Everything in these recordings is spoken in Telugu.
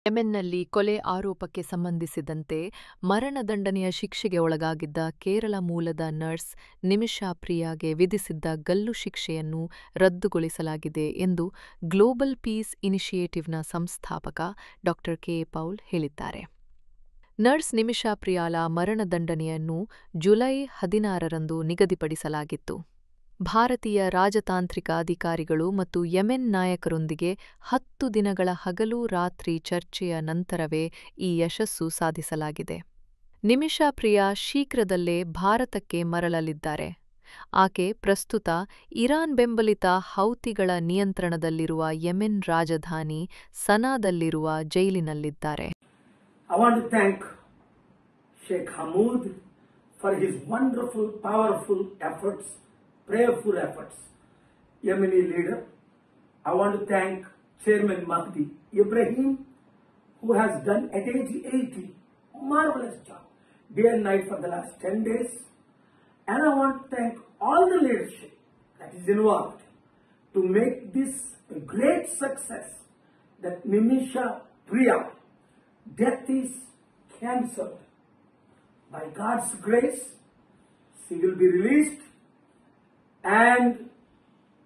ಯೆಮೆನ್ನಲ್ಲಿ ಕೊಲೆ ಆರೋಪಕ್ಕೆ ಸಂಬಂಧಿಸಿದಂತೆ ಮರಣದಂಡನೆಯ ಶಿಕ್ಷೆಗೆ ಒಳಗಾಗಿದ್ದ ಕೇರಳ ಮೂಲದ ನರ್ಸ್ ನಿಮಿಷಾ ಪ್ರಿಯಾಗೆ ವಿಧಿಸಿದ್ದ ಗಲ್ಲು ಶಿಕ್ಷೆಯನ್ನು ರದ್ದುಗೊಳಿಸಲಾಗಿದೆ ಎಂದು ಗ್ಲೋಬಲ್ ಪೀಸ್ ಇನಿಷಿಯೇಟಿವ್‌ನ ಸಂಸ್ಥಾಪಕ ಡಾ. ಕೆ. ಪೌಲ್ ಹೇಳಿದ್ದಾರೆ. ನರ್ಸ್ ನಿಮಿಷಾ ಪ್ರಿಯಾಳ ಮರಣದಂಡನೆಯನ್ನು ಜುಲೈ 16ರಂದು ನಿಗದಿಪಡಿಸಲಾಗಿತ್ತು. ಭಾರತೀಯ ರಾಜತಾಂತ್ರಿಕ ಅಧಿಕಾರಿಗಳು ಮತ್ತು ಯೆಮೆನ್ ನಾಯಕರೊಂದಿಗೆ 10 ದಿನಗಳ ಹಗಲು-ರಾತ್ರಿ ಚರ್ಚೆಯ ನಂತರವೇ ಈ ಯಶಸ್ಸು ಸಾಧಿಸಲಾಗಿದೆ. ನಿಮಿಷಾ ಪ್ರಿಯಾ ಶೀಘ್ರದಲ್ಲೇ ಭಾರತಕ್ಕೆ ಮರಳಲಿದ್ದಾರೆ. ಆಕೆ ಪ್ರಸ್ತುತ ಇರಾನ್ ಬೆಂಬಲಿತ ಹೌತಿಗಳ ನಿಯಂತ್ರಣದಲ್ಲಿರುವ ಯೆಮೆನ್ ರಾಜಧಾನಿ ಸನಾದಲ್ಲಿರುವ ಜೈಲಿನಲ್ಲಿದ್ದಾರೆ. I want to thank Sheikh Hamoud for his wonderful, powerful efforts, prayerful efforts. Yemeni leader. I want to thank Chairman Mahdi Ibrahim, who has done at age 80 marvelous job, day and night for the last 10 days. And I want to thank all the leadership that is involved to make this a great success. That Nimisha Priya death is cancelled. By God's grace, she will be released and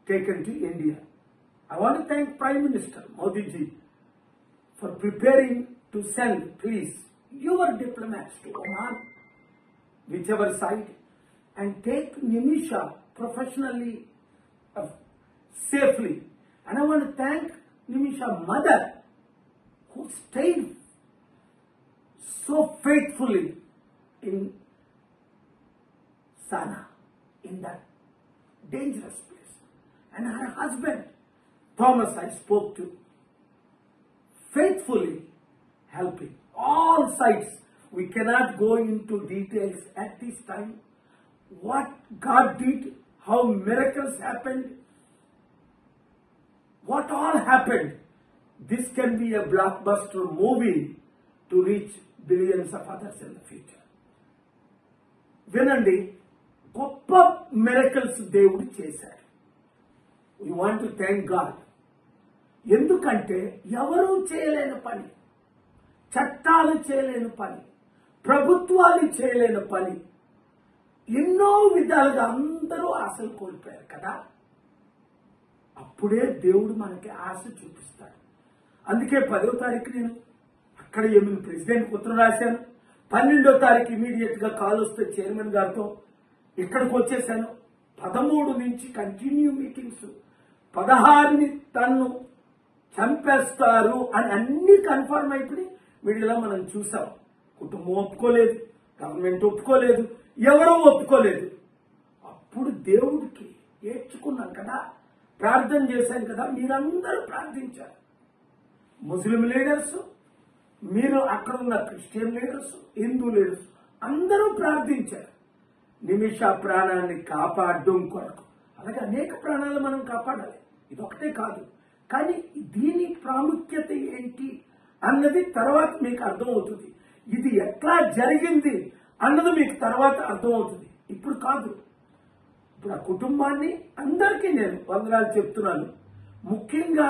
taken to India. I want to thank Prime Minister Modi ji for preparing to send, please, your diplomats to Oman, whichever side, and take Nimisha professionally, safely. And I want to thank Nimisha's mother, who stayed so faithfully in Sana, in that dangerous place. And her husband, Thomas, I spoke to, faithfully helping all sides. We cannot go into details at this time. What God did, how miracles happened, what all happened. This can be a blockbuster movie to reach billions of others in the future. వినండి, గొప్ప మిరకల్స్ దేవుడు చేశాడు. We want to thank God. ఎందుకంటే ఎవరూ చేయలేని పని, చట్టాలు చేయలేని పని, ప్రభుత్వాలు చేయలేని పని, ఎన్నో విధాలుగా అందరూ ఆశలు కోల్పోయారు కదా. అప్పుడే దేవుడు మనకి ఆశ చూపిస్తాడు. అందుకే 10వ తారీఖు నేను అక్కడ ఏమైనా ప్రెసిడెంట్కి ఉత్తరం రాశాను. 12వ తారీఖు ఇమీడియట్ గా కాల్ వస్తే చైర్మన్ గారితో ఇక్కడికి వచ్చేసాను. 13 నుంచి కంటిన్యూ మీటింగ్స్. 16ని తన్ను చంపేస్తారు అని అన్ని కన్ఫర్మ్ అయిపోయి మీడియాలో మనం చూసాం. కుటుంబం ఒప్పుకోలేదు, గవర్నమెంట్ ఒప్పుకోలేదు, ఎవరూ ఒప్పుకోలేదు. అప్పుడు దేవుడికి ఏడ్చుకున్నాం కదా, ప్రార్థన చేశాం కదా. మీరందరూ ప్రార్థించారు. ముస్లిం లీడర్స్, మీరు అక్కడ ఉన్న క్రిస్టియన్ లీడర్స్, హిందూ లీడర్స్ అందరూ ప్రార్థించారు నిమిషా ప్రాణాన్ని కాపాడడం కొరకు. అలాగే అనేక ప్రాణాలు మనం కాపాడాలి, ఇదొకటే కాదు. కానీ దీని ప్రాముఖ్యత ఏంటి అన్నది తర్వాత మీకు అర్థమవుతుంది. ఇది ఎట్లా జరిగింది అన్నది మీకు తర్వాత అర్థమవుతుంది, ఇప్పుడు కాదు. ఇప్పుడు ఆ కుటుంబాన్ని అందరికీ నేను వందనాలు చెప్తున్నాను. ముఖ్యంగా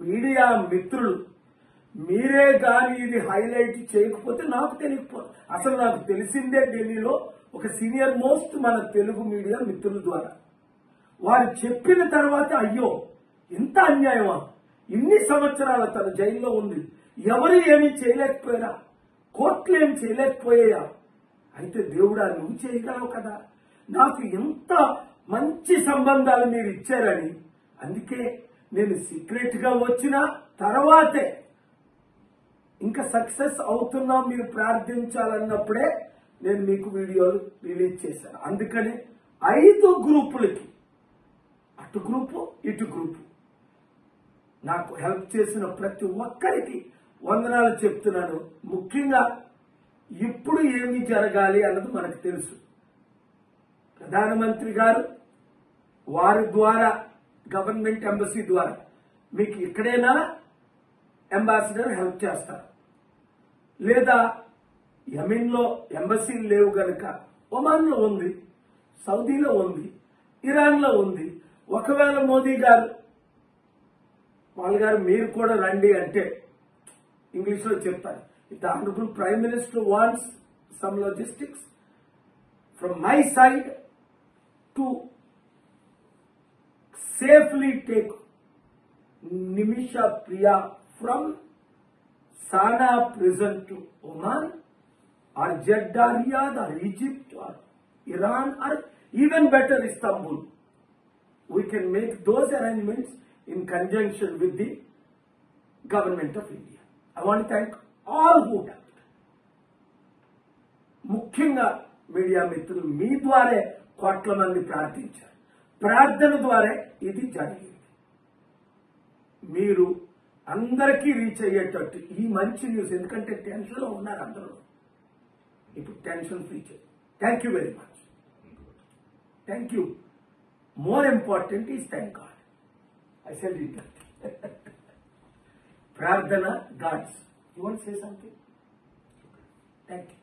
మీడియా మిత్రులు, మీరే కానీ ఇది హైలైట్ చేయకపోతే నాకు తెలియకపోతే, అసలు నాకు తెలిసిందే ఢిల్లీలో ఒక సీనియర్ మోస్ట్ మన తెలుగు మీడియా మిత్రుల ద్వారా. వారు చెప్పిన తర్వాత అయ్యో ఇంత అన్యాయమా, ఇన్ని సంవత్సరాల తన జైల్లో ఉంది, ఎవరు ఏమీ చేయలేకపోయారా, కోర్టులు ఏమి చేయలేకపోయాయా, అయితే దేవుడా నువ్వు చేయగలవు కదా, నాకు ఎంత మంచి సంబంధాలు మీరు ఇచ్చారని. అందుకే నేను సీక్రెట్ గా వచ్చిన తర్వాతే ఇంకా సక్సెస్ అవుతున్నా మీరు ప్రార్థించాలన్నప్పుడే నేను మీకు వీడియోలు రిలీజ్ చేశాను. అందుకని 5 గ్రూపులకి, అటు గ్రూపు ఇటు గ్రూపు, నాకు హెల్ప్ చేసిన ప్రతి ఒక్కరికి వందనాలు చెప్తున్నాను. ముఖ్యంగా ఇప్పుడు ఏమి జరగాలి అన్నది మనకు తెలుసు. ప్రధానమంత్రి గారు వారి ద్వారా, గవర్నమెంట్ ఎంబసీ ద్వారా మీకు ఇక్కడైనా అంబాసిడర్ హెల్ప్ చేస్తారు. లేదా యెమెన్లో ఎంబసీలు లేవు గనుక ఒమాన్లో ఉంది, సౌదీలో ఉంది, ఇరాన్లో ఉంది. ఒకవేళ మోదీ గారు వాళ్ళ గారు మీరు కూడా రండి అంటే ఇంగ్లీష్లో చెప్తాను. If the honourable prime minister wants some logistics from my side to safely take Nimisha Priya from Sana prison to Oman or Jeddah, Riyadh or Egypt or Iran or even better Istanbul. We can make those arrangements in conjunction with the government of India. I want to thank all who helped. ముఖ్యంగా మీడియా మిత్రులు మీ ద్వారా కోట్ల మంది ప్రార్థించారు. ప్రార్థన ద్వారా ఇది జరిగింది. మీరు అందరికీ రీచ్ అయ్యేటట్టు ఈ మంచి న్యూస్, ఎందుకంటే టెన్షన్లో ఉన్నారు అందరూ, ఇప్పుడు టెన్షన్ ఫ్రీ చేయండి. Thank you very much. Thank you. More important is thank God. I sell it that. ప్రార్థన gods. You want say something? Thank you.